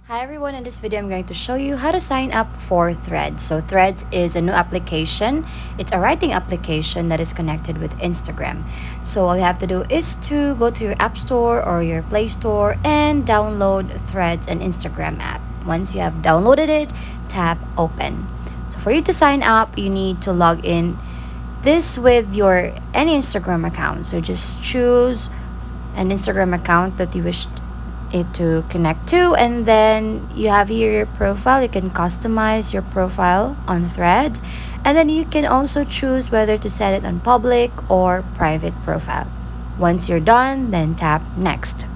Hi everyone, in this video I'm going to show you how to sign up for Threads. So Threads is a new application. It's a writing application that is connected with Instagram. So all you have to do is to go to your App Store or your Play Store and download Threads and Instagram app. Once you have downloaded it, tap open. So for you to sign up, you need to log in this with your any Instagram account. So just choose an Instagram account that you wish it to connect to, and then you have here your profile. You can customize your profile on Thread, and then you can also choose whether to set it on public or private profile. Once you're done, then tap next.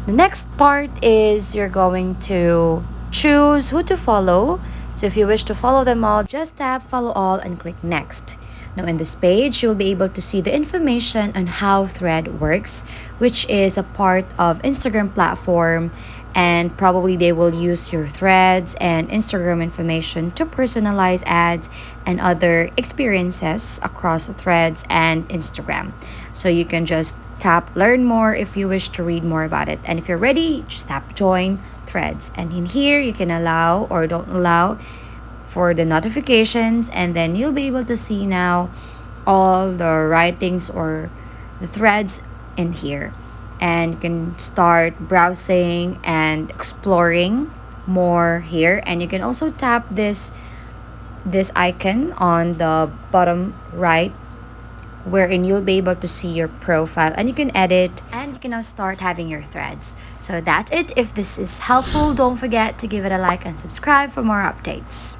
The next part is you're going to choose who to follow. So if you wish to follow them all, just tap follow all and click next. Now in this page, you'll be able to see the information on how Thread works, which is a part of Instagram platform, and probably they will use your threads and Instagram information to personalize ads and other experiences across Threads and Instagram. So you can just tap learn more if you wish to read more about it. And if you're ready, just tap join Threads. And in here, you can allow or don't allow for the notifications, and then you'll be able to see now all the writings or the threads in here, and you can start browsing and exploring more here. And you can also tap this icon on the bottom right, wherein you'll be able to see your profile and you can edit, and you can now start having your threads. So that's it. If this is helpful, don't forget to give it a like and subscribe for more updates.